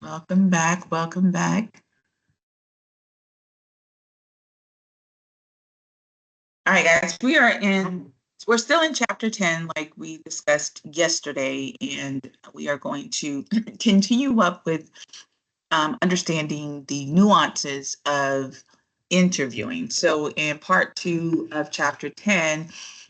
Welcome back. Welcome back. All right, guys, we're still in chapter 10, like we discussed yesterday, and we are going to continue up with understanding the nuances of interviewing. So, in part two of chapter 10,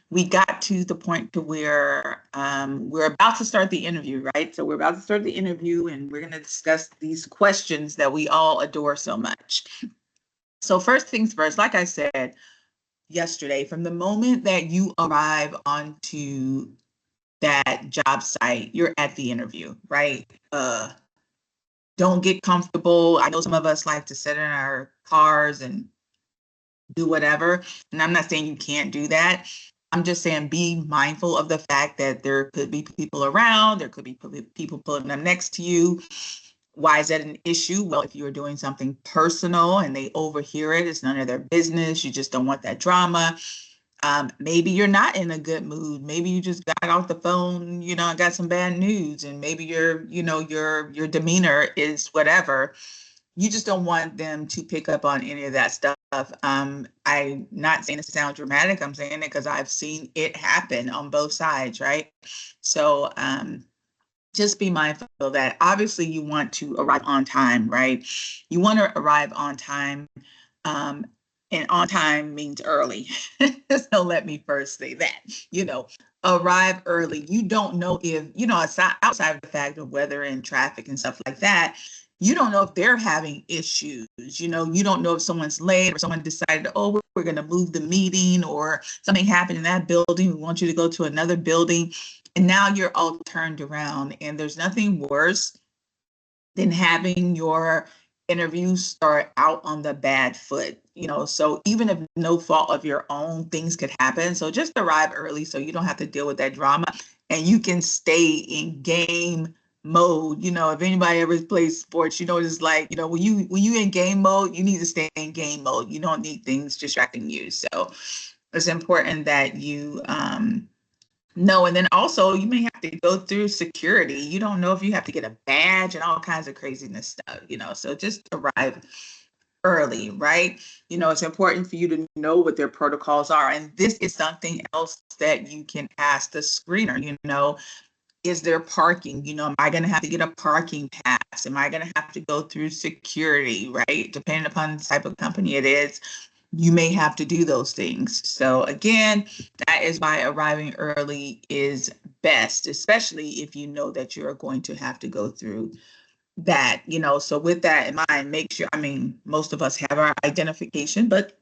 we got to the point to where we're about to start the interview, right? So, we're about to start the interview, and we're going to discuss these questions that we all adore so much. So, first things first, like I said yesterday, from the moment that you arrive onto that job site, you're at the interview, right? Don't get comfortable. I know some of us like to sit in our cars and do whatever. And I'm not saying you can't do that. I'm just saying be mindful of the fact that there could be people around, there could be people pulling up next to you. Why is that an issue? Well, if you're doing something personal and they overhear it, it's none of their business. You just don't want that drama. Maybe you're not in a good mood. Maybe you just got off the phone, and got some bad news, and maybe your demeanor is whatever. You just don't want them to pick up on any of that stuff. I'm not saying it to sound dramatic. I'm saying it because I've seen it happen on both sides, right? So just be mindful that obviously you want to arrive on time, right? You want to arrive on time. Um, and on time means early. So let me first say that, arrive early. You don't know if, outside of the fact of weather and traffic and stuff like that, you don't know if they're having issues. You don't know if someone's late or someone decided, oh, we're going to move the meeting, or something happened in that building. We want you to go to another building. And now you're all turned around. And there's nothing worse than having your interview start out on the bad foot. So even if no fault of your own, things could happen. So just arrive early so you don't have to deal with that drama, and you can stay in game mode. If anybody ever plays sports, it's like, when you in game mode, you need to stay in game mode. You don't need things distracting you. So it's important that you no, and then also you may have to go through security. You don't know if you have to get a badge and all kinds of craziness stuff, So just arrive early, right? It's important for you to know what their protocols are. And this is something else that you can ask the screener, is there parking? Am I going to have to get a parking pass? Am I going to have to go through security, right? Depending upon the type of company it is, you may have to do those things. So again, that is why arriving early is best, especially if you know that you're going to have to go through that, So with that in mind, make sure, most of us have our identification, but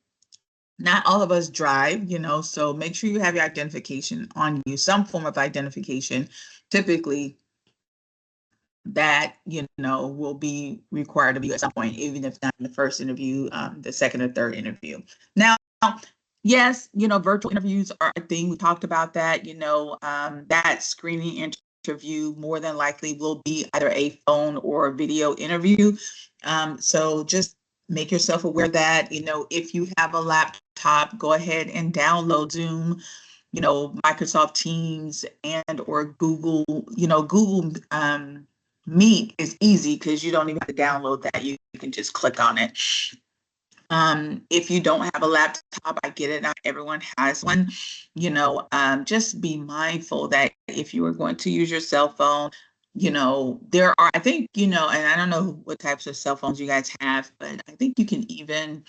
not all of us drive, so make sure you have your identification on you, some form of identification. Typically, that will be required of you at some point, even if not in the first interview, the second or third interview. Now, yes, virtual interviews are a thing. We talked about that. That screening interview more than likely will be either a phone or a video interview. So just make yourself aware that, if you have a laptop, go ahead and download Zoom, Microsoft Teams, and or Google Meet is easy because you don't even have to download that. You can just click on it. If you don't have a laptop, I get it. Not everyone has one. Just be mindful that if you are going to use your cell phone, there are, I think, and I don't know what types of cell phones you guys have, but I think you can even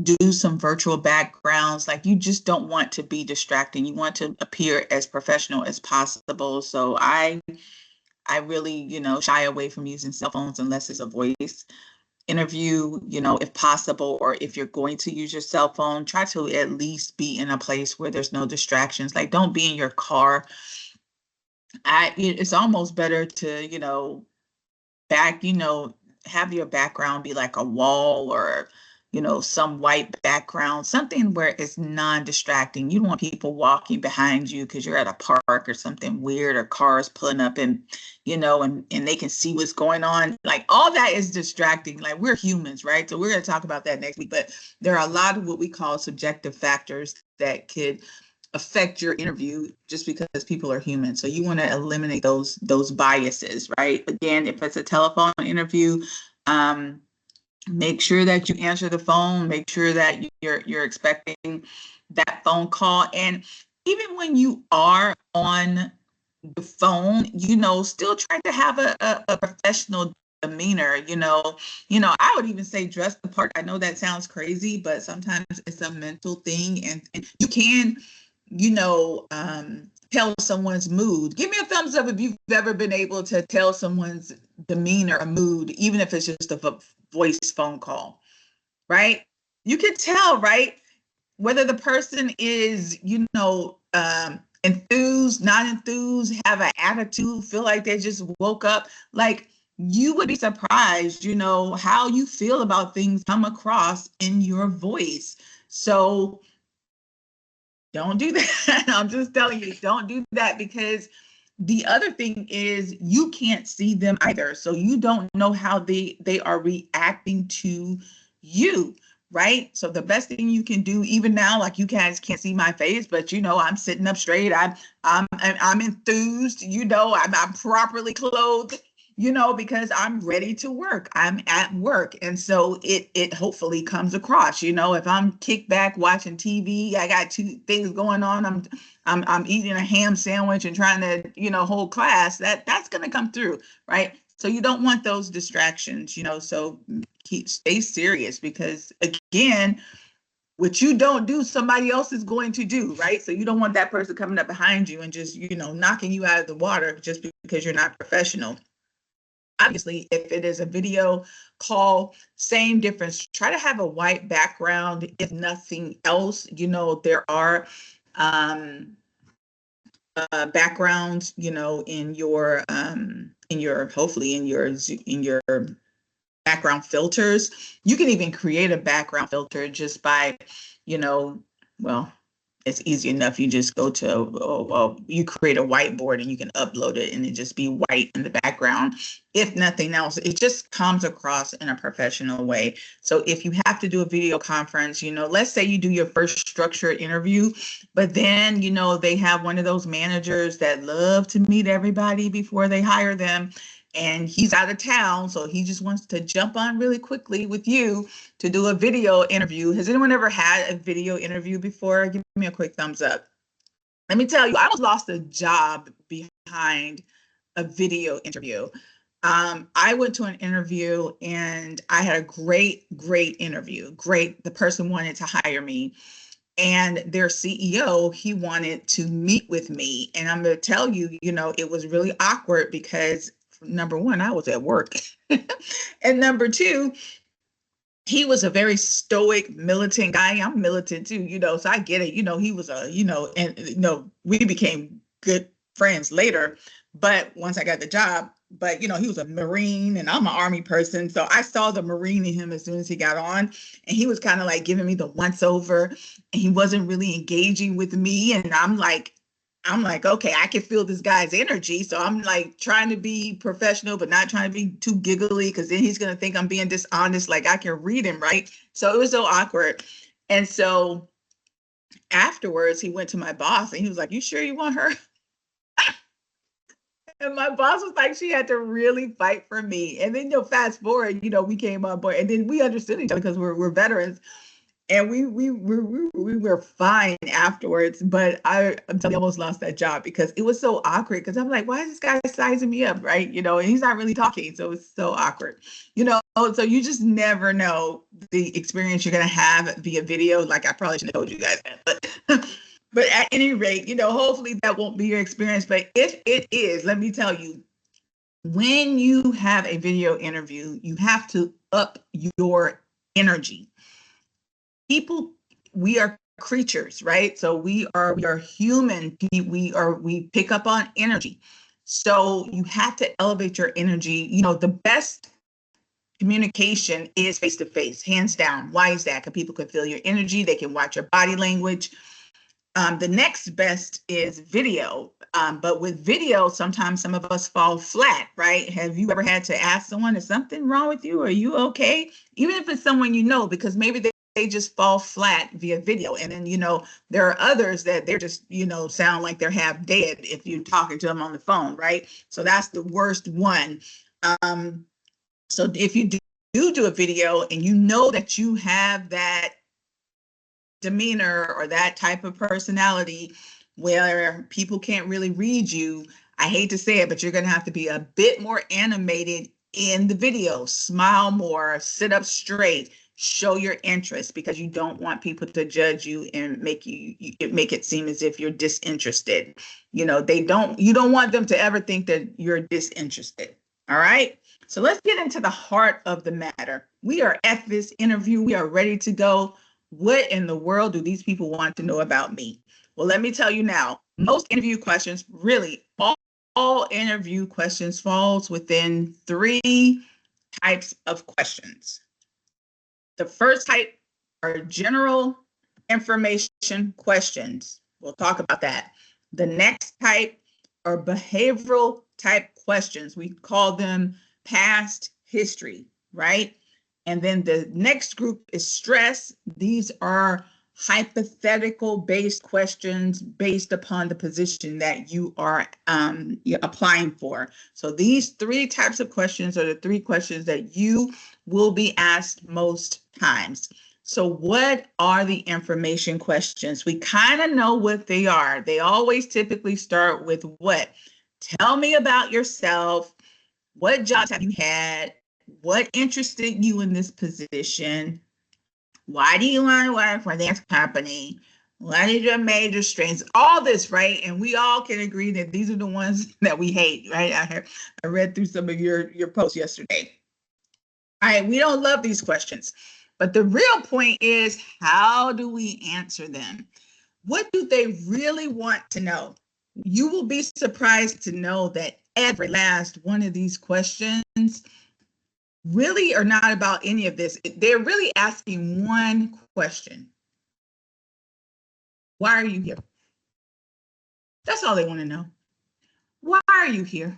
do some virtual backgrounds. Like, you just don't want to be distracting. You want to appear as professional as possible. So I really, shy away from using cell phones unless it's a voice interview, if possible, or if you're going to use your cell phone, try to at least be in a place where there's no distractions. Like, don't be in your car. It's almost better to, back, have your background be like a wall, or, some white background, something where it's non-distracting. You don't want people walking behind you because you're at a park or something weird, or cars pulling up, and, and they can see what's going on. Like, all that is distracting. Like, we're humans, right? So we're going to talk about that next week. But there are a lot of what we call subjective factors that could affect your interview just because people are human. So you want to eliminate those biases, right? Again, if it's a telephone interview, make sure that you answer the phone, make sure that you're expecting that phone call. And even when you are on the phone, still try to have a professional demeanor. I would even say dress the part. I know that sounds crazy, but sometimes it's a mental thing, and you can, tell someone's mood. Give me a thumbs up if you've ever been able to tell someone's demeanor or mood, even if it's just a voice phone call, right? You can tell, right? Whether the person is, enthused, not enthused, have an attitude, feel like they just woke up. Like, you would be surprised, how you feel about things come across in your voice. So don't do that. I'm just telling you, don't do that, because the other thing is you can't see them either. So you don't know how they are reacting to you, right? So the best thing you can do, even now, like, you guys can't see my face, but I'm sitting up straight. I'm enthused, I'm properly clothed, because I'm ready to work. I'm at work. And so it hopefully comes across, if I'm kicked back watching TV, I got two things going on. I'm eating a ham sandwich and trying to, hold class, that's going to come through, right? So you don't want those distractions, so stay serious, because again, what you don't do, somebody else is going to do, right? So you don't want that person coming up behind you and just, knocking you out of the water just because you're not professional. Obviously, if it is a video call, same difference. Try to have a white background, if nothing else. There are backgrounds, in your hopefully in your background filters. You can even create a background filter just by, well, it's easy enough. You just go to, you create a whiteboard and you can upload it and it just be white in the background. If nothing else, it just comes across in a professional way. So if you have to do a video conference, let's say you do your first structured interview, but then, they have one of those managers that love to meet everybody before they hire them, and he's out of town, so he just wants to jump on really quickly with you to do a video interview. Has anyone ever had a video interview before? Give me a quick thumbs up. Let me tell you, I almost lost a job behind a video interview. I went to an interview and I had a great interview. Great. The person wanted to hire me. And their CEO, he wanted to meet with me. And I'm going to tell you, it was really awkward because, number one, I was at work. And number two, he was a very stoic, militant guy. I'm militant too, so I get it. He was and we became good friends later. But once I got the job, but he was a Marine and I'm an Army person. So I saw the Marine in him as soon as he got on, and he was kind of like giving me the once over, and he wasn't really engaging with me. And I'm like, okay, I can feel this guy's energy. So I'm like trying to be professional, but not trying to be too giggly, because then he's going to think I'm being dishonest. Like, I can read him, right? So it was so awkward. And so afterwards, he went to my boss and he was like, "You sure you want her?" And my boss was like, she had to really fight for me. And then, fast forward, we came on board, and then we understood each other because we're veterans. And we were fine afterwards, but I'm telling you, I almost lost that job because it was so awkward. Because I'm like, why is this guy sizing me up, right? And he's not really talking, so it's so awkward. So you just never know the experience you're gonna have via video. Like, I probably shouldn't have told you guys that, but but at any rate, hopefully that won't be your experience. But if it is, let me tell you, when you have a video interview, you have to up your energy. People, we are creatures, right? So we are human. We pick up on energy. So you have to elevate your energy. The best communication is face to face, hands down. Why is that? Because people can feel your energy. They can watch your body language. The next best is video. But with video, sometimes some of us fall flat, right? Have you ever had to ask someone, is something wrong with you? Are you okay? Even if it's someone because maybe they just fall flat via video. And then, there are others that they're just, sound like they're half dead if you're talking to them on the phone, right? So that's the worst one. So if you do a video and you know that you have that demeanor or that type of personality where people can't really read you, I hate to say it, but you're going to have to be a bit more animated in the video. Smile more, sit up straight, show your interest, because you don't want people to judge you and make it seem as if you're disinterested. You don't want them to ever think that you're disinterested. All right. So let's get into the heart of the matter. We are at this interview. We are ready to go. What in the world do these people want to know about me? Well, let me tell you now, most interview questions, really all interview questions falls within 3 types of questions. The first type are general information questions. We'll talk about that. The next type are behavioral type questions. We call them past history, right? And then the next group is stress. These are hypothetical based questions based upon the position that you are applying for. So these 3 types of questions are the 3 questions that you will be asked most times. So what are the information questions? We kind of know what they are. They always typically start with what? Tell me about yourself. What jobs have you had? What interested you in this position? Why do you want to work for this company? What is your major strengths? All this, right? And we all can agree that these are the ones that we hate, right? I read through some of your posts yesterday. All right, we don't love these questions, but the real point is, how do we answer them? What do they really want to know? You will be surprised to know that every last one of these questions really are not about any of this. They're really asking one question. Why are you here? That's all they want to know. Why are you here?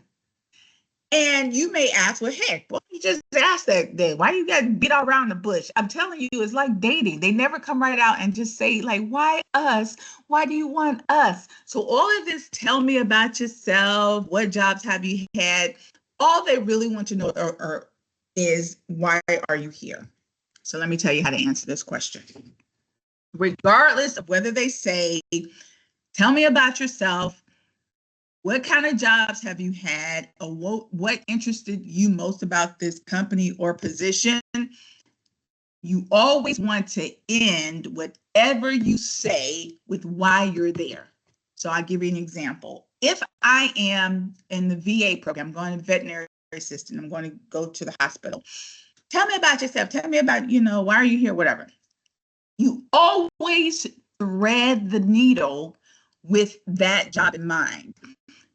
And you may ask, well, heck, why don't you just ask that day? Why you got to beat all around the bush? I'm telling you, it's like dating. They never come right out and just say, like, why us? Why do you want us? So all of this, tell me about yourself. What jobs have you had? All they really want to know is, why are you here? So let me tell you how to answer this question. Regardless of whether they say, tell me about yourself, what kind of jobs have you had, or what interested you most about this company or position, you always want to end whatever you say with why you're there. So I'll give you an example. If I am in the VA program, I'm going to veterinary assistant, I'm going to go to the hospital. Tell me about yourself. Tell me about, why are you here, whatever. You always thread the needle with that job in mind.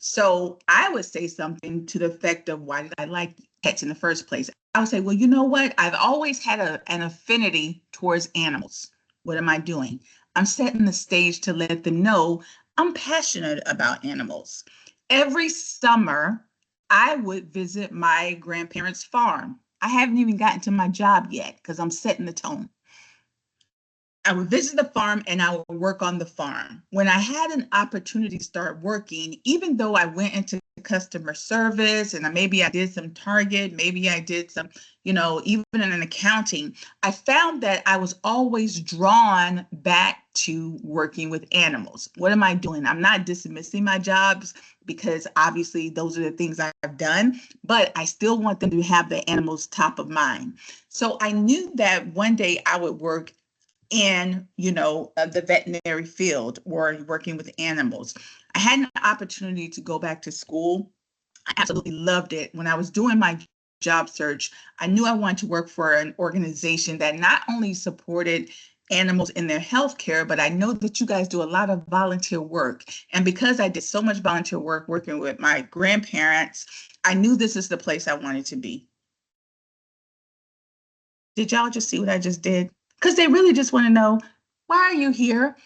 So I would say something to the effect of, why did I like pets in the first place? I would say, well, you know what? I've always had an affinity towards animals. What am I doing? I'm setting the stage to let them know I'm passionate about animals. Every summer, I would visit my grandparents' farm. I haven't even gotten to my job yet because I'm setting the tone. I would visit the farm and I would work on the farm. When I had an opportunity to start working, even though I went into customer service and maybe I did some Target, maybe I did some, even in an accounting, I found that I was always drawn back to working with animals. What am I doing? I'm not dismissing my jobs, because obviously those are the things I've done, but I still want them to have the animals top of mind. So I knew that one day I would work in, the veterinary field or working with animals. I had an opportunity to go back to school. I absolutely loved it. When I was doing my job search, I knew I wanted to work for an organization that not only supported animals in their health care, but I know that you guys do a lot of volunteer work. And because I did so much volunteer work working with my grandparents, I knew this is the place I wanted to be. Did y'all just see what I just did? Because they really just want to know, why are you here?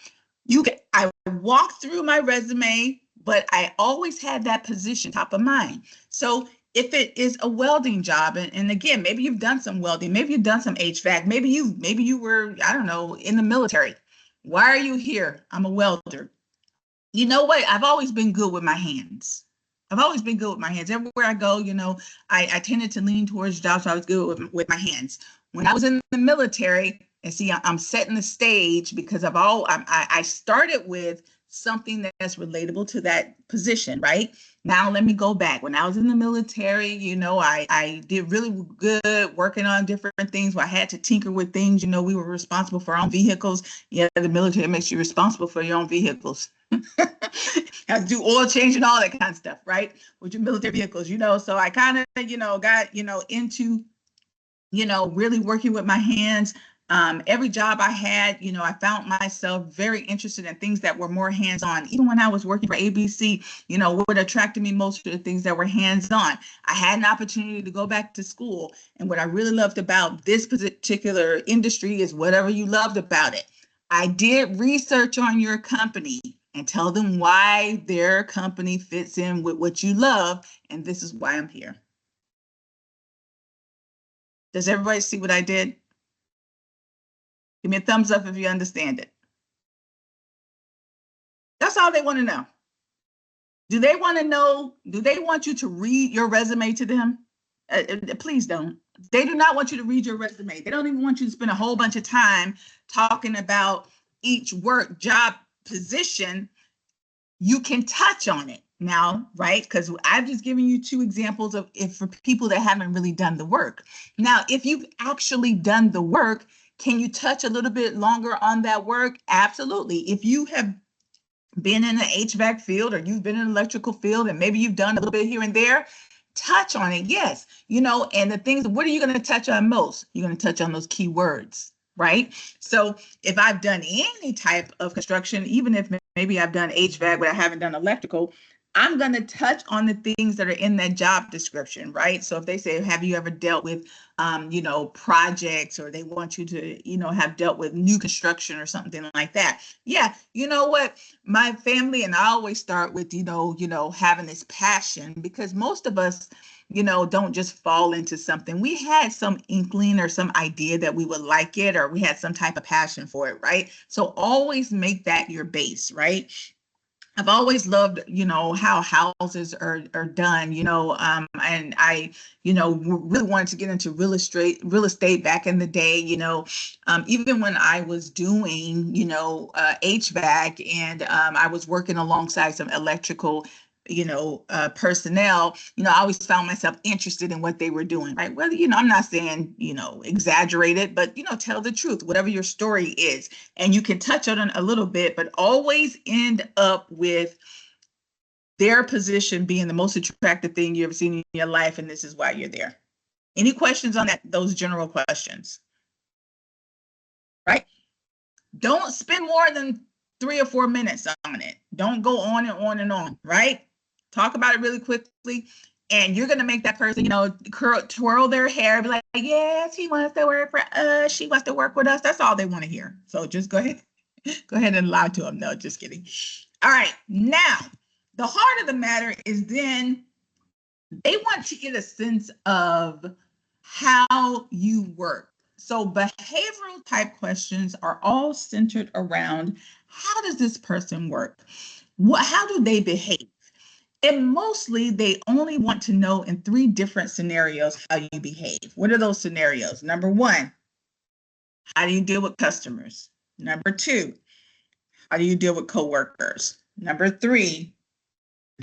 I walked through my resume, but I always had that position top of mind. So If it is a welding job, and again, maybe you've done some welding, maybe you've done some HVAC, maybe you were, I don't know, in the military. Why are you here? I'm a welder. You know what? I've always been good with my hands. I've always been good with my hands. Everywhere I go, I tended to lean towards jobs, so I was good with my hands. When I was in the military, and see, I'm setting the stage because I started with something that's relatable to that position, right? Now let me go back. When I was in the military, I did really good working on different things where I had to tinker with things. We were responsible for our own vehicles. Yeah, the military makes you responsible for your own vehicles. Have to do oil change and all that kind of stuff, right? With your military vehicles, So I kind of, got, into, really working with my hands. Every job I had, I found myself very interested in things that were more hands-on. Even when I was working for ABC, what attracted me most were the things that were hands-on. I had an opportunity to go back to school. And what I really loved about this particular industry is whatever you loved about it. I did research on your company and tell them why their company fits in with what you love. And this is why I'm here. Does everybody see what I did? Give me a thumbs up if you understand it. That's all they want to know. Do they want to know? Do they want you to read your resume to them? Please don't. They do not want you to read your resume. They don't even want you to spend a whole bunch of time talking about each work job position. You can touch on it now, right? Because I've just given you two examples of if for people that haven't really done the work. Now, if you've actually done the work, can you touch a little bit longer on that work? Absolutely. If you have been in the HVAC field or you've been in the electrical field and maybe you've done a little bit here and there, touch on it, yes. And the things, what are you going to touch on most? You're going to touch on those key words, right? So if I've done any type of construction, even if maybe I've done HVAC, but I haven't done electrical, I'm going to touch on the things that are in that job description, right? So if they say, have you ever dealt with, projects, or they want you to, have dealt with new construction or something like that. Yeah, you know what? My family and I always start with, having this passion, because most of us, don't just fall into something. We had some inkling or some idea that we would like it, or we had some type of passion for it, right? So always make that your base, right? I've always loved, how houses are done, and I, really wanted to get into real estate back in the day, even when I was doing, HVAC, and I was working alongside some electrical, personnel, I always found myself interested in what they were doing, right? Whether, I'm not saying, exaggerate it, but, tell the truth, whatever your story is. And you can touch on it a little bit, but always end up with their position being the most attractive thing you ever seen in your life. And this is why you're there. Any questions on that? Those general questions, right? Don't spend more than 3 or 4 minutes on it. Don't go on and on and on, right? Talk about it really quickly, and you're going to make that person, twirl their hair, be like, yes, he wants to work for us. She wants to work with us. That's all they want to hear. So just go ahead. Go ahead and lie to them. No, just kidding. All right. Now, the heart of the matter is then they want to get a sense of how you work. So behavioral type questions are all centered around how does this person work? How do they behave? And mostly they only want to know in 3 different scenarios how you behave. What are those scenarios? Number 1, how do you deal with customers? Number 2, how do you deal with coworkers? Number 3,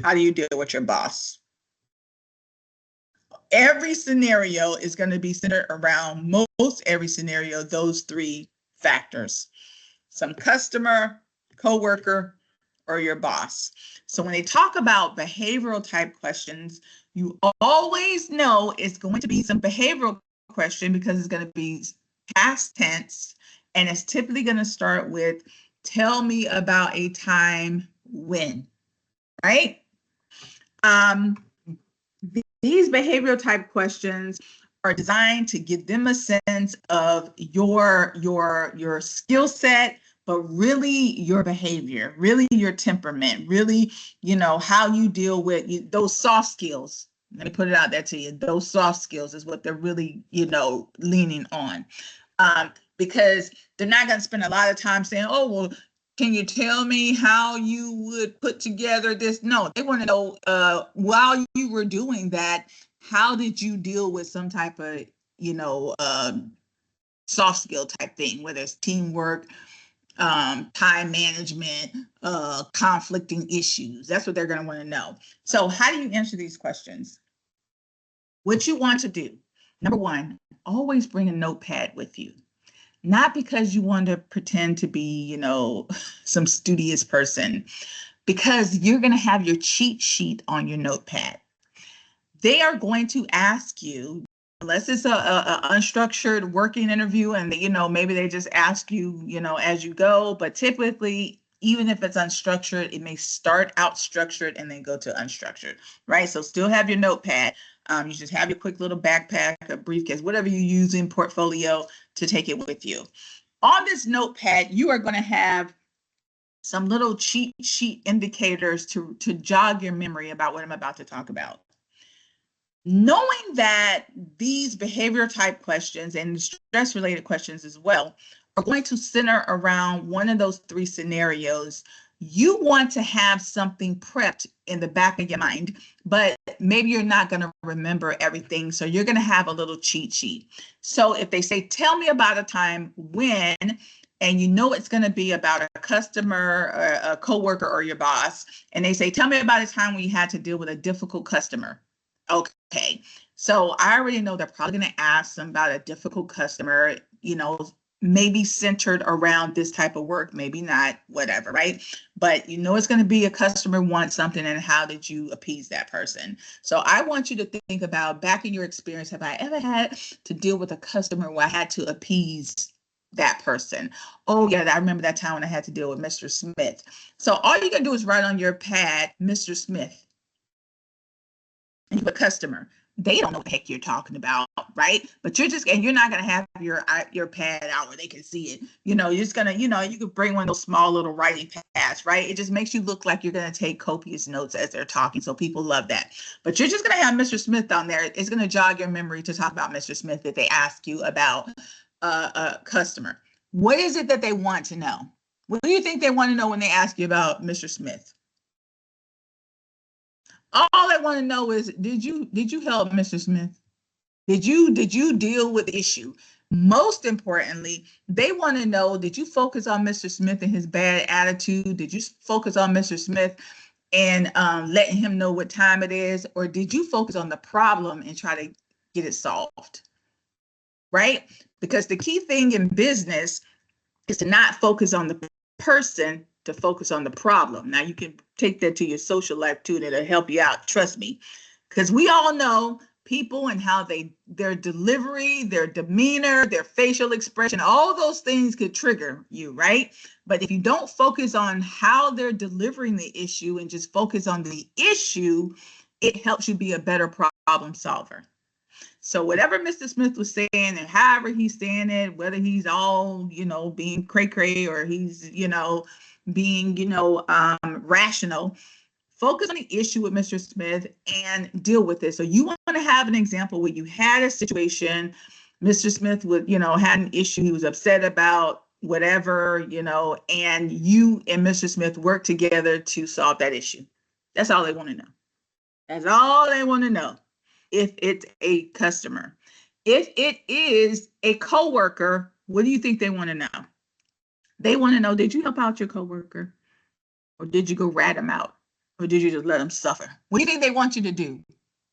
how do you deal with your boss? Every scenario is going to be centered around most every scenario, those 3 factors. Some customer, coworker, or your boss. So when they talk about behavioral type questions, you always know it's going to be some behavioral question because it's going to be past tense, and it's typically going to start with, tell me about a time when, right? These behavioral type questions are designed to give them a sense of your skill set, but really your behavior, really your temperament, really, how you deal with those soft skills, Let me put it out there to you. Those soft skills is what they're really, leaning on. Because they're not going to spend a lot of time saying, oh, well, can you tell me how you would put together this? No, they want to know, while you were doing that, how did you deal with some type of, soft skill type thing, whether it's teamwork, time management, conflicting issues. That's what they're going to want to know. So how do you answer these questions? What you want to do, number one, always bring a notepad with you. Not because you want to pretend to be, some studious person, because you're going to have your cheat sheet on your notepad. They are going to ask you, unless it's a unstructured working interview and, maybe they just ask you, as you go, but typically, even if it's unstructured, it may start out structured and then go to unstructured, right? So still have your notepad. You just have your quick little backpack, a briefcase, whatever you use in portfolio to take it with you. On this notepad, you are going to have some little cheat sheet indicators to jog your memory about what I'm about to talk about. Knowing that these behavior type questions and stress related questions as well are going to center around one of those three scenarios, you want to have something prepped in the back of your mind, but maybe you're not going to remember everything. So you're going to have a little cheat sheet. So if they say, tell me about a time when, and it's going to be about a customer, or a coworker, or your boss, and they say, tell me about a time when you had to deal with a difficult customer. Okay, so I already know they're probably going to ask them about a difficult customer, maybe centered around this type of work, maybe not, whatever, right? But it's going to be a customer wants something, and how did you appease that person? So I want you to think about, back in your experience, have I ever had to deal with a customer where I had to appease that person? Oh yeah, I remember that time when I had to deal with Mr. Smith. So all you're going to do is write on your pad, Mr. Smith. And you have a customer. They don't know what the heck you're talking about, right? But you're not going to have your pad out where they can see it. You're just going to, you could bring one of those small little writing pads, right? It just makes you look like you're going to take copious notes as they're talking. So people love that. But you're just going to have Mr. Smith on there. It's going to jog your memory to talk about Mr. Smith if they ask you about a customer. What is it that they want to know? What do you think they want to know when they ask you about Mr. Smith? All I want to know is, did you help Mr. Smith? Did you deal with the issue? Most importantly, they want to know, did you focus on Mr. Smith and his bad attitude? Did you focus on Mr. Smith and letting him know what time it is? Or did you focus on the problem and try to get it solved? Right? Because the key thing in business is to not focus on the person, to focus on the problem. Now you can take that to your social life too, and it'll help you out, trust me. Because we all know people and how their delivery, their demeanor, their facial expression, all those things could trigger you, right? But if you don't focus on how they're delivering the issue and just focus on the issue, it helps you be a better problem solver. So whatever Mr. Smith was saying, and however he's saying it, whether he's all, being cray-cray, or he's, being, rational, focus on the issue with Mr. Smith and deal with it. So you want to have an example where you had a situation, Mr. Smith would, had an issue, he was upset about whatever, and you and Mr. Smith work together to solve that issue. That's all they want to know. That's all they want to know. If it's a customer. If it is a coworker, what do you think they want to know? They want to know, did you help out your coworker? Or did you go rat them out? Or did you just let them suffer? What do you think they want you to do?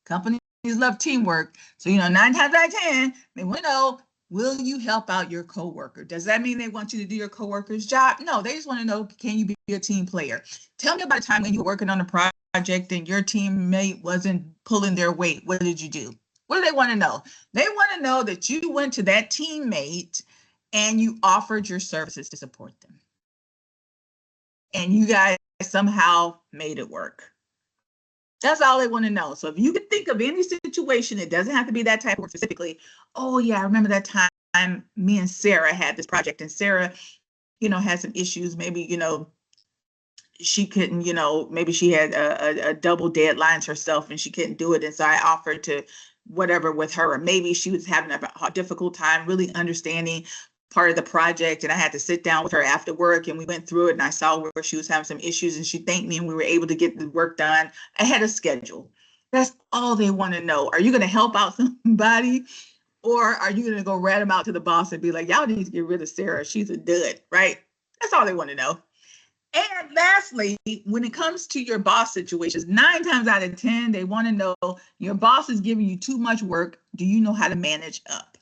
Companies love teamwork. So, 9 times out of 10, they want to know, will you help out your coworker? Does that mean they want you to do your coworker's job? No, they just want to know, can you be a team player? Tell me about a time when you were working on a project and your teammate wasn't pulling their weight. What did you do? What do they want to know? They want to know that you went to that teammate and you offered your services to support them. And you guys somehow made it work. That's all they want to know. So if you could think of any situation, it doesn't have to be that type of work specifically. Oh yeah, I remember that time me and Sarah had this project, and Sarah, had some issues. Maybe, she couldn't, maybe she had a double deadlines herself and she couldn't do it. And so I offered to whatever with her, or maybe she was having a difficult time really understanding part of the project. And I had to sit down with her after work and we went through it and I saw where she was having some issues and she thanked me and we were able to get the work done. I had a schedule. That's all they want to know. Are you going to help out somebody? Or are you going to go rat them out to the boss and be like, y'all need to get rid of Sarah. She's a dud, right? That's all they want to know. And lastly, when it comes to your boss situations, 9 times out of 10, they want to know your boss is giving you too much work. Do you know how to manage up?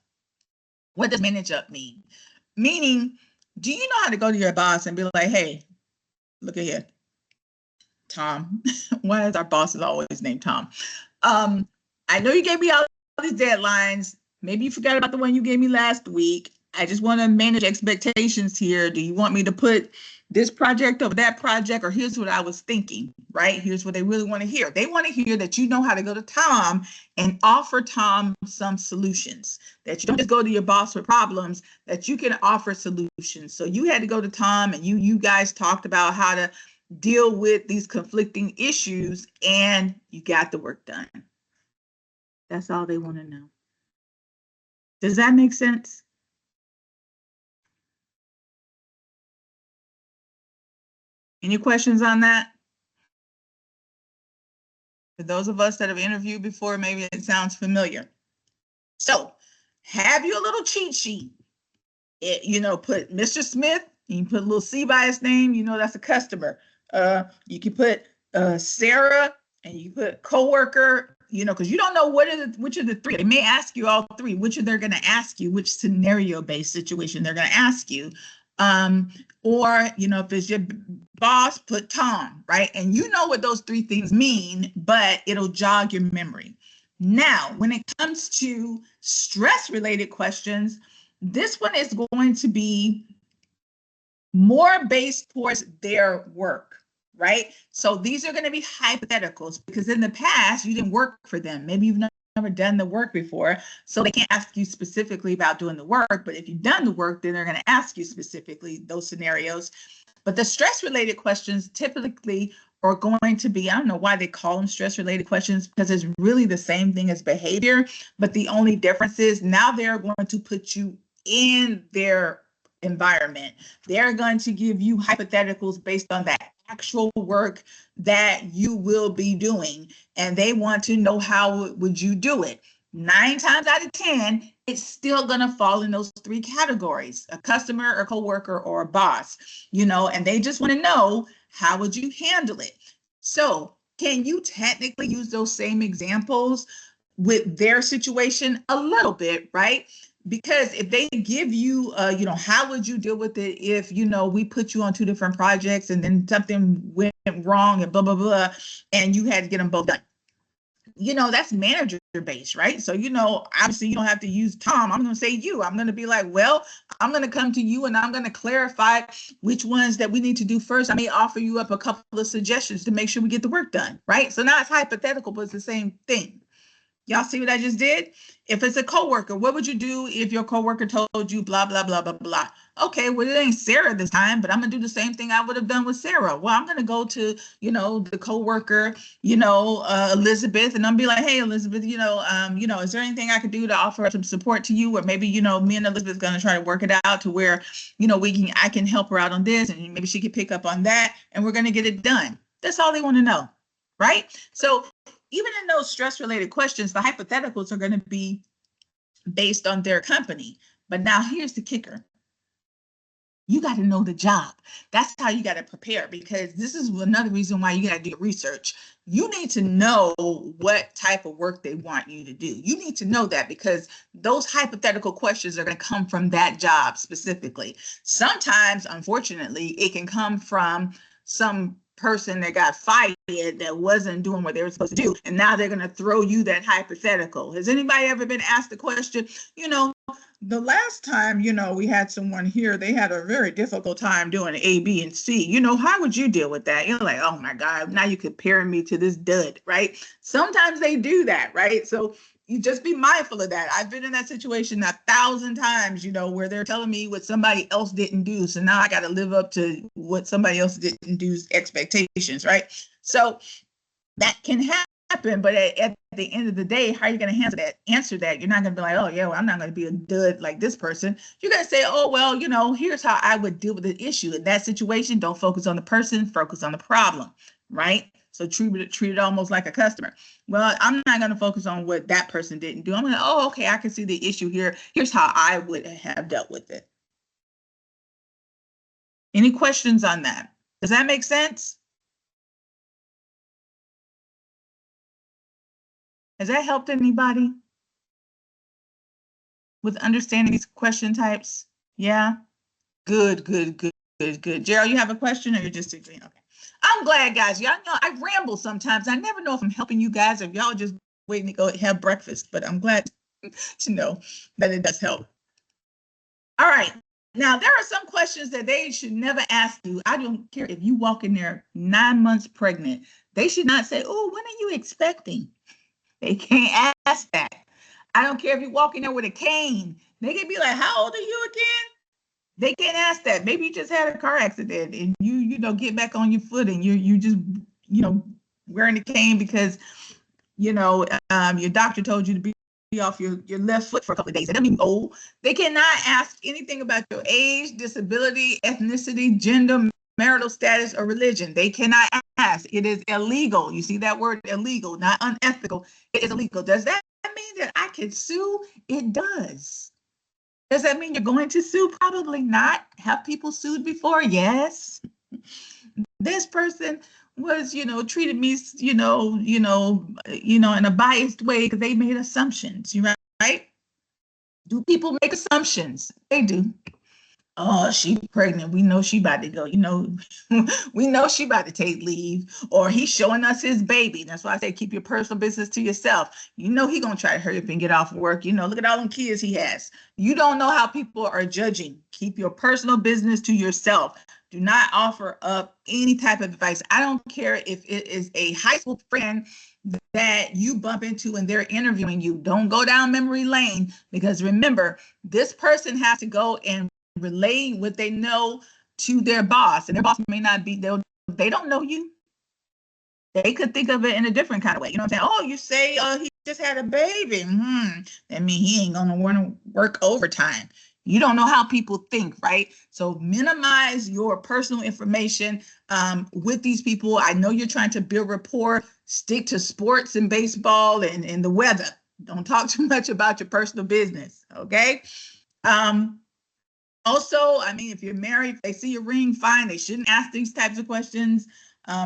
What does manage up mean? Meaning, do you know how to go to your boss and be like, hey, look at here, Tom. Why is our boss is always named Tom? I know you gave me all these deadlines. Maybe you forgot about the one you gave me last week. I just want to manage expectations here. Do you want me to put this project over that project? Or here's what I was thinking, right? Here's what they really want to hear. They want to hear that you know how to go to Tom and offer Tom some solutions, that you don't just go to your boss with problems, that you can offer solutions. So you had to go to Tom and you guys talked about how to deal with these conflicting issues and you got the work done. That's all they want to know. Does that make sense? Any questions on that? For those of us that have interviewed before, maybe it sounds familiar. So have you a little cheat sheet. Put Mr. Smith, you can put a little C by his name, that's a customer. You can put Sarah, and you put coworker, because you don't know which of the three. They may ask you all three, which they're going to ask you, which scenario-based situation they're going to ask you. Or, if it's your boss, put Tom, right? And you know what those three things mean, but it'll jog your memory. Now, when it comes to stress-related questions, this one is going to be more based towards their work, right? So these are going to be hypotheticals because in the past, you didn't work for them. Maybe you've never done the work before, so they can't ask you specifically about doing the work. But if you've done the work, then they're going to ask you specifically those scenarios. But the stress-related questions typically are going to be, I don't know why they call them stress-related questions, because it's really the same thing as behavior, but the only difference is now they're going to put you in their environment. They're going to give you hypotheticals based on that actual work that you will be doing, and they want to know how would you do it. 9 times out of 10, it's still going to fall in those 3 categories: a customer, a coworker, or a boss, and they just want to know, how would you handle it? So can you technically use those same examples with their situation? A little bit, right? Because if they give you, how would you deal with it if, we put you on 2 different projects and then something went wrong and blah, blah, blah, and you had to get them both done. That's manager based, right? So, obviously you don't have to use Tom. I'm going to say you. I'm going to be like, well, I'm going to come to you and I'm going to clarify which ones that we need to do first. I may offer you up a couple of suggestions to make sure we get the work done, right? So now it's hypothetical, but it's the same thing. Y'all see what I just did? If it's a coworker, what would you do if your coworker told you blah, blah, blah, blah, blah? Okay, well, it ain't Sarah this time, but I'm going to do the same thing I would have done with Sarah. Well, I'm going to go to, the coworker, Elizabeth, and I'm be like, hey, Elizabeth, is there anything I could do to offer some support to you? Or maybe, me and Elizabeth going to try to work it out to where, I can help her out on this, and maybe she could pick up on that, and we're going to get it done. That's all they want to know, right? So even in those stress-related questions, the hypotheticals are going to be based on their company. But now here's the kicker. You got to know the job. That's how you got to prepare, because this is another reason why you got to do research. You need to know what type of work they want you to do. You need to know that, because those hypothetical questions are going to come from that job specifically. Sometimes, unfortunately, it can come from some person that got fired that wasn't doing what they were supposed to do, and now they're going to throw you that hypothetical. Has anybody ever been asked the question, the last time, we had someone here, they had a very difficult time doing A, B, and C. How would you deal with that? You're like, oh my God, now you're comparing me to this dud, right? Sometimes they do that, right? So you just be mindful of that. I've been in that situation 1,000 times, where they're telling me what somebody else didn't do. So now I got to live up to what somebody else didn't do's expectations, right? So that can happen, but at the end of the day, how are you going to answer that? You're not going to be like, oh yeah, well, I'm not going to be a dud like this person. You're going to say, oh, well, here's how I would deal with the issue. In that situation, don't focus on the person, focus on the problem, right? So treat it almost like a customer. Well, I'm not going to focus on what that person didn't do. I'm going to, oh, okay, I can see the issue here. Here's how I would have dealt with it. Any questions on that? Does that make sense? Has that helped anybody with understanding these question types? Yeah? Good. Gerald, you have a question or you're just agreeing? Okay. I'm glad, guys. Y'all know I ramble sometimes. I never know if I'm helping you guys or if y'all just waiting to go have breakfast, but I'm glad to know that it does help. All right. Now, there are some questions that they should never ask you. I don't care if you walk in there 9 months pregnant. They should not say, oh, when are you expecting? They can't ask that. I don't care if you walk in there with a cane. They can be like, how old are you again? They can't ask that. Maybe you just had a car accident and you get back on your foot and you just, wearing a cane because, your doctor told you to be off your left foot for a couple of days. It doesn't mean old. They cannot ask anything about your age, disability, ethnicity, gender, marital status, or religion. They cannot ask. It is illegal. You see that word illegal, not unethical. It is illegal. Does that mean that I can sue? It does. Does that mean you're going to sue? Probably not. Have people sued before? Yes. This person was, treated me, in a biased way because they made assumptions, right? Do people make assumptions? They do. Oh, she's pregnant. We know she about to go, we know she about to take leave, or he's showing us his baby. That's why I say keep your personal business to yourself. He gonna try to hurry up and get off work. Look at all them kids he has. You don't know how people are judging. Keep your personal business to yourself. Do not offer up any type of advice. I don't care if it is a high school friend that you bump into and they're interviewing you. Don't go down memory lane, because remember, this person has to go and relay what they know to their boss, and their boss may not be, they don't know you. They could think of it in a different kind of way. You know what I'm saying? Oh, you say he just had a baby. That means he ain't gonna want to work overtime. You don't know how people think, right? So minimize your personal information with these people. I know you're trying to build rapport. Stick to sports and baseball and the weather. Don't talk too much about your personal business, okay? Also, if you're married, if they see your ring, fine. They shouldn't ask these types of questions.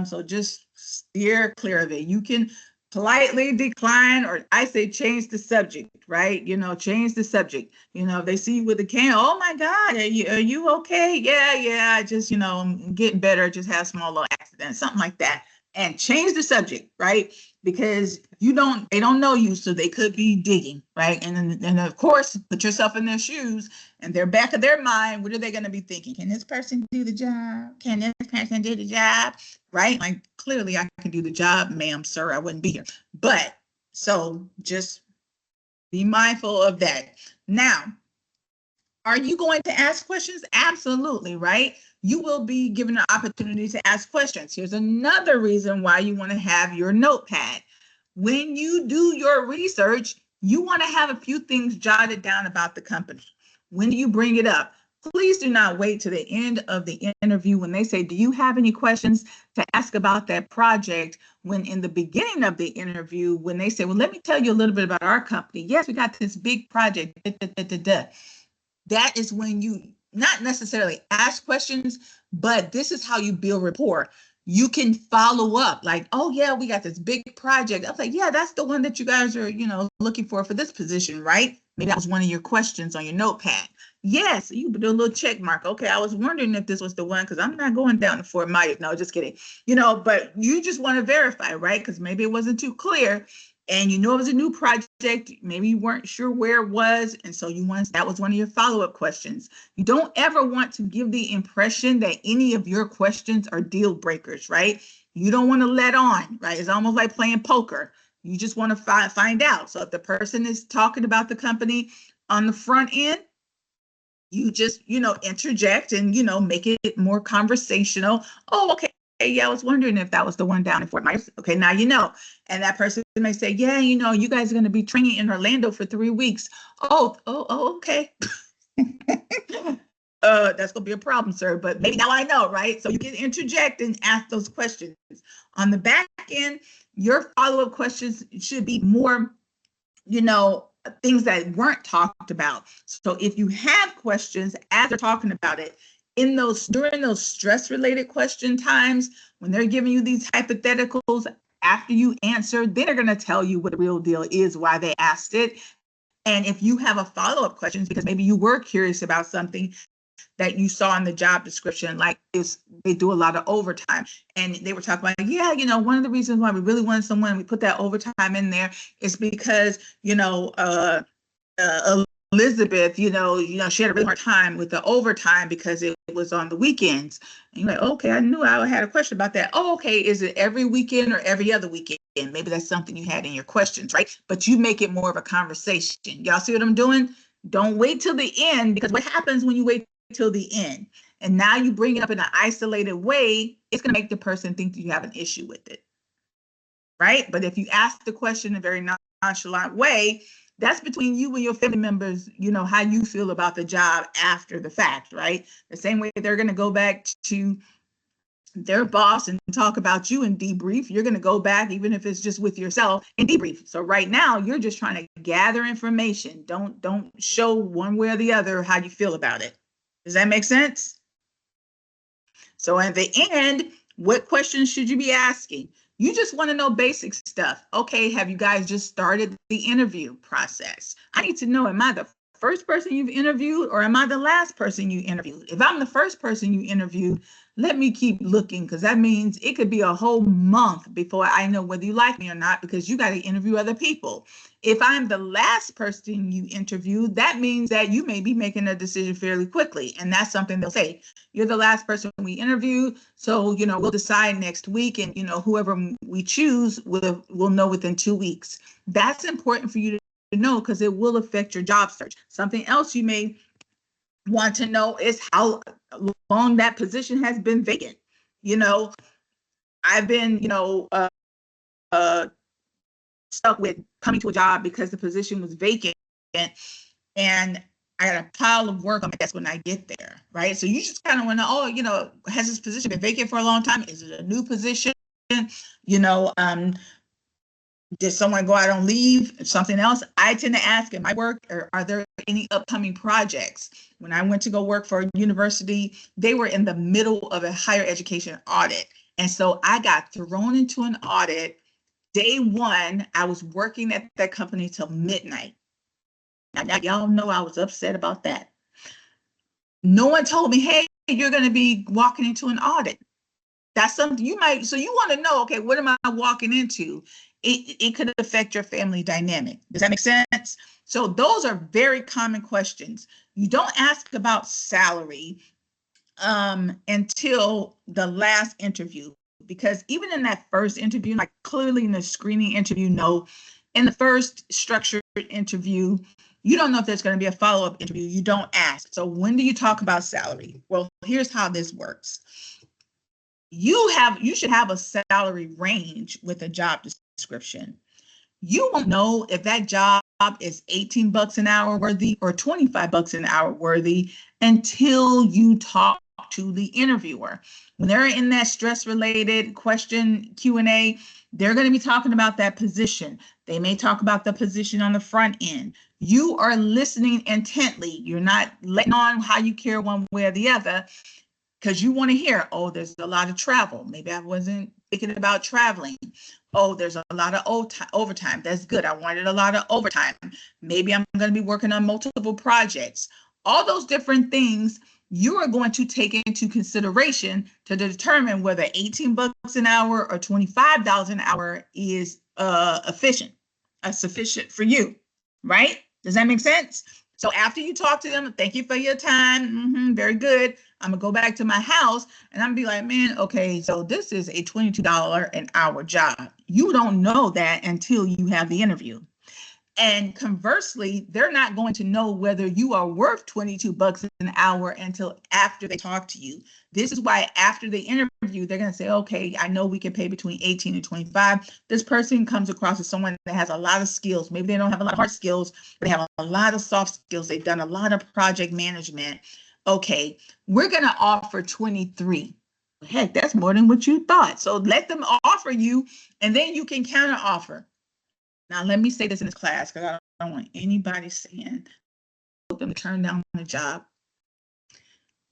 So just steer clear of it. You can politely decline, or I say change the subject, right? Change the subject. If they see you with a cane, oh my God, are you okay? Yeah, I just, I'm getting better, just have a small little accident, something like that. And change the subject, right? Because they don't know you, so they could be digging, right? And of course, put yourself in their shoes, and their back of their mind, what are they going to be thinking? Can this person do the job? Can this person do the job? Right? Like, clearly I can do the job, ma'am, sir, I wouldn't be here. But so just be mindful of that. Now, are you going to ask questions? Absolutely, right? You will be given an opportunity to ask questions. Here's another reason why you want to have your notepad. When you do your research, you want to have a few things jotted down about the company. When do you bring it up? Please do not wait to the end of the interview when they say, do you have any questions to ask about that project? When in the beginning of the interview, when they say, well, let me tell you a little bit about our company. Yes, we got this big project. That is when you not necessarily ask questions, but this is how you build rapport. You can follow up like, oh yeah, we got this big project. I was like, yeah, that's the one that you guys are, looking for this position, right? Maybe that was one of your questions on your notepad. Yes, you do a little check mark. Okay, I was wondering if this was the one, because I'm not going down to Fort Myers. No, just kidding. But you just want to verify, right? Because maybe it wasn't too clear. And it was a new project. Maybe you weren't sure where it was. And so that was one of your follow-up questions. You don't ever want to give the impression that any of your questions are deal breakers, right? You don't want to let on, right? It's almost like playing poker. You just want to find out. So if the person is talking about the company on the front end, you just, interject and, make it more conversational. Oh, okay. Yeah, I was wondering if that was the one down in Fort Myers. Okay, now you know. And that person may say, yeah, you guys are going to be training in Orlando for 3 weeks. Oh, okay. That's gonna be a problem, sir. But maybe now I know, right? So you can interject and ask those questions. On the back end, your follow-up questions should be more, things that weren't talked about. So if you have questions as they're talking about it, during those stress-related question times, when they're giving you these hypotheticals, after you answer, they're going to tell you what the real deal is, why they asked it. And if you have a follow-up questions, because maybe you were curious about something that you saw in the job description, like they do a lot of overtime. And they were talking about, yeah, one of the reasons why we really wanted someone, we put that overtime in there is because, Elizabeth, she had a really hard time with the overtime because it was on the weekends. And you're like, okay, I knew I had a question about that. Oh, okay, is it every weekend or every other weekend? Maybe that's something you had in your questions, right? But you make it more of a conversation. Y'all see what I'm doing? Don't wait till the end, because what happens when you wait till the end and now you bring it up in an isolated way, it's going to make the person think that you have an issue with it, right? But if you ask the question in a very nonchalant way, that's between you and your family members, how you feel about the job after the fact, right? The same way they're going to go back to their boss and talk about you and debrief, you're going to go back, even if it's just with yourself, and debrief. So right now you're just trying to gather information. Don't show one way or the other how you feel about it. Does that make sense? So at the end, what questions should you be asking? You just want to know basic stuff. Okay, have you guys just started the interview process? I need to know, am I the first person you've interviewed or am I the last person you interviewed? If I'm the first person you interviewed, let me keep looking, because that means it could be a whole month before I know whether you like me or not, because you got to interview other people. If I'm the last person you interviewed, that means that you may be making a decision fairly quickly. And that's something they'll say. You're the last person we interviewed, so we'll decide next week, and whoever we choose will know within 2 weeks. That's important for you to know, because it will affect your job search. Something else you may want to know is how long that position has been vacant. I've been stuck with coming to a job because the position was vacant, and I had a pile of work on my desk when I get there, right? So you just kind of want to, has this position been vacant for a long time? Is it a new position? Did someone go out on leave? Something else I tend to ask in my work, are there any upcoming projects? When I went to go work for a university, they were in the middle of a higher education audit. And so I got thrown into an audit. Day one, I was working at that company till midnight. Now y'all know I was upset about that. No one told me, hey, you're going to be walking into an audit. That's something so you want to know, okay, what am I walking into? It could affect your family dynamic. Does that make sense? So those are very common questions. You don't ask about salary until the last interview, because even in that first interview, like clearly in the screening interview, no, in the first structured interview, you don't know if there's going to be a follow-up interview. You don't ask. So when do you talk about salary? Well, here's how this works. You should have a salary range with a job description. You won't know if that job is 18 bucks an hour worthy or 25 bucks an hour worthy until you talk to the interviewer. When they're in that stress-related question Q&A, they're going to be talking about that position. They may talk about the position on the front end. You are listening intently. You're not letting on how you care one way or the other, because you want to hear, oh, there's a lot of travel. Maybe I wasn't thinking about traveling. Oh, there's a lot of overtime. That's good. I wanted a lot of overtime. Maybe I'm going to be working on multiple projects. All those different things you are going to take into consideration to determine whether 18 bucks an hour or $25 an hour is sufficient for you, right? Does that make sense? So after you talk to them, thank you for your time. Very good. I'm going to go back to my house and I'm going to be like, man, okay, so this is a $22 an hour job. You don't know that until you have the interview. And conversely, they're not going to know whether you are worth $22 an hour until after they talk to you. This is why after the interview, they're going to say, okay, I know we can pay between 18 and 25. This person comes across as someone that has a lot of skills. Maybe they don't have a lot of hard skills, but they have a lot of soft skills. They've done a lot of project management. Okay, we're going to offer 23. Heck, that's more than what you thought. So let them offer you, and then you can counter offer. Now, let me say this in this class because I don't want anybody saying them to turn down a job.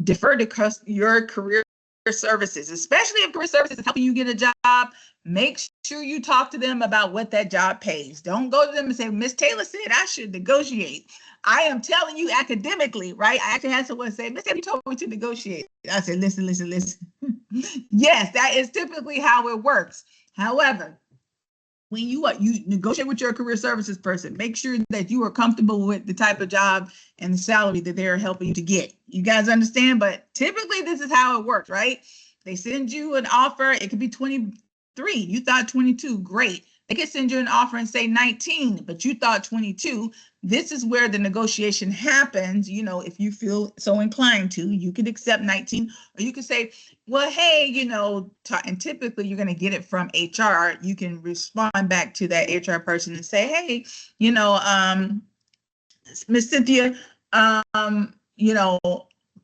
Defer to your career services, especially if career services is helping you get a job. Make sure you talk to them about what that job pays. Don't go to them and say, Miss Taylor said I should negotiate. I am telling you academically, right? I actually had someone say, Miss Taylor, you told me to negotiate. I said, listen. Yes, that is typically how it works. However, when you negotiate with your career services person, make sure that you are comfortable with the type of job and the salary that they're helping you to get. You guys understand? But typically this is how it works, right? They send you an offer. It could be 23. You thought 22. Great. They could send you an offer and say 19, but you thought 22. This is where the negotiation happens. You know, if you feel so inclined to, you could accept 19, or you could say, well, hey, you know, and typically you're going to get it from HR. You can respond back to that HR person and say, hey, you know, Miss Cynthia, you know,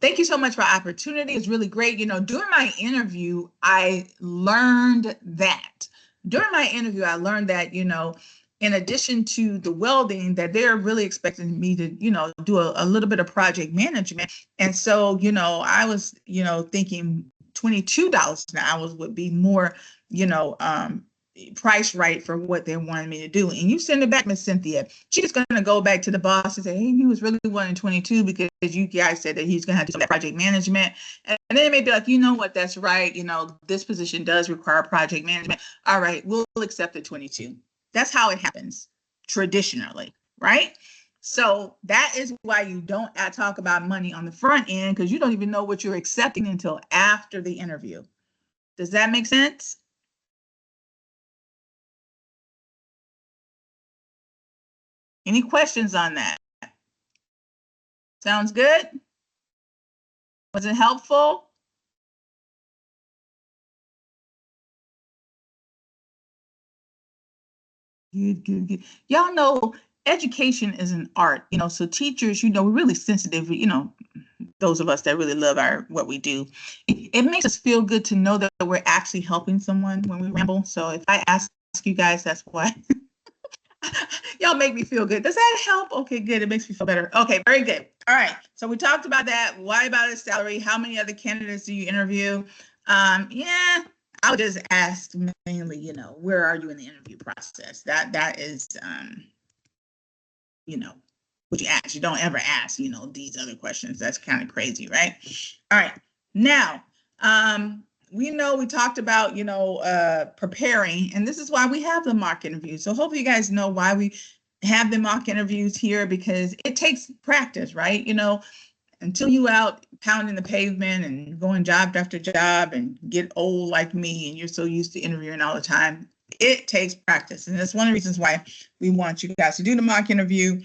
thank you so much for the opportunity. It's really great. You know, during my interview, I learned that. You know, in addition to the welding, that they're really expecting me to, you know, do a little bit of project management. And so, you know, I was, you know, thinking $22 an hour would be more, you know, price right for what they wanted me to do. And you send it back, Miss Cynthia. She's going to go back to the boss and say, hey, he was really wanting 22 because you guys said that he's going to have to do some of that project management. And then it may be like, you know what, that's right. You know, this position does require project management. All right, we'll accept the 22. That's how it happens traditionally, right? So that is why you don't talk about money on the front end, because you don't even know what you're accepting until after the interview. Does that make sense? Any questions on that? Sounds good? Was it helpful? Good. Y'all know education is an art, you know, so teachers, you know, we're really sensitive, you know, those of us that really love what we do. It makes us feel good to know that we're actually helping someone when we ramble. So if I ask you guys, that's why. Y'all make me feel good. Does that help? Okay, good. It makes me feel better. Okay, very good. All right. So we talked about that. Why about the salary? How many other candidates do you interview? Yeah, I would just ask mainly, you know, where are you in the interview process? That is, you know, what you ask. You don't ever ask, you know, these other questions. That's kind of crazy, right? All right. Now, we know we talked about, you know, preparing, and this is why we have the mock interviews. So hopefully you guys know why we have the mock interviews here, because it takes practice, right? You know, until you out pounding the pavement and going job after job and get old like me and you're so used to interviewing all the time, it takes practice. And that's one of the reasons why we want you guys to do the mock interview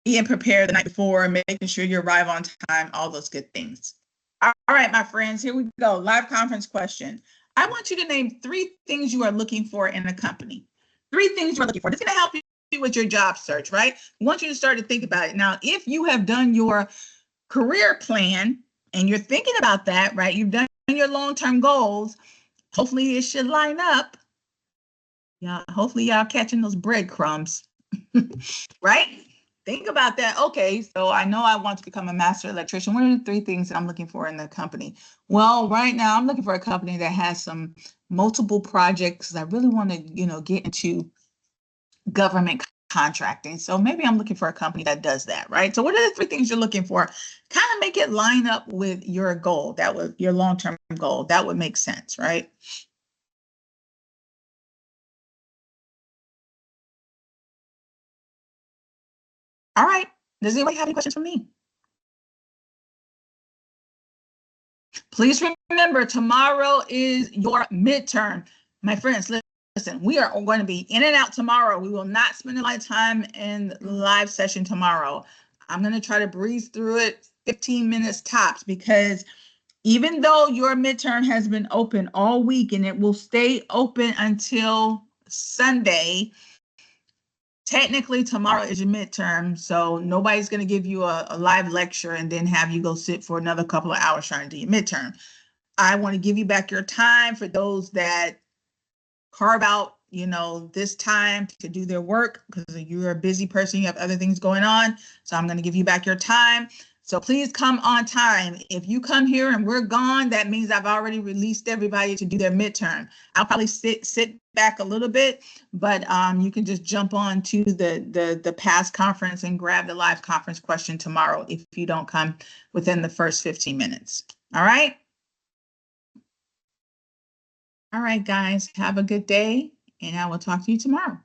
and prepare the night before, making sure you arrive on time, all those good things. All right, my friends, here we go. Live conference question. I want you to name 3 things you are looking for in a company. 3 things you're looking for. This is going to help you with your job search, right? I want you to start to think about it. Now, if you have done your career plan and you're thinking about that, right? You've done your long-term goals. Hopefully it should line up. Yeah, hopefully y'all catching those breadcrumbs, right? Think about that. Okay, so I know I want to become a master electrician. What are the 3 things that I'm looking for in the company? Well, right now I'm looking for a company that has some multiple projects. I really want to, you know, get into government contracting. So maybe I'm looking for a company that does that, right? So what are the 3 things you're looking for? Kind of make it line up with your goal. That would your long-term goal. That would make sense, right? All right. Does anybody have any questions for me? Please remember, tomorrow is your midterm. My friends, listen, listen, we are going to be in and out tomorrow. We will not spend a lot of time in the live session tomorrow. I'm going to try to breeze through it 15 minutes tops, because even though your midterm has been open all week and it will stay open until Sunday, technically tomorrow is your midterm, so nobody's going to give you a live lecture and then have you go sit for another couple of hours trying to do your midterm. I want to give you back your time for those that carve out, this time to do their work, because you're a busy person, you have other things going on. So I'm going to give you back your time. So please come on time. If you come here and we're gone, that means I've already released everybody to do their midterm. I'll probably sit back a little bit, but you can just jump on to the past conference and grab the live conference question tomorrow if you don't come within the first 15 minutes. All right. All right, guys, have a good day, and I will talk to you tomorrow.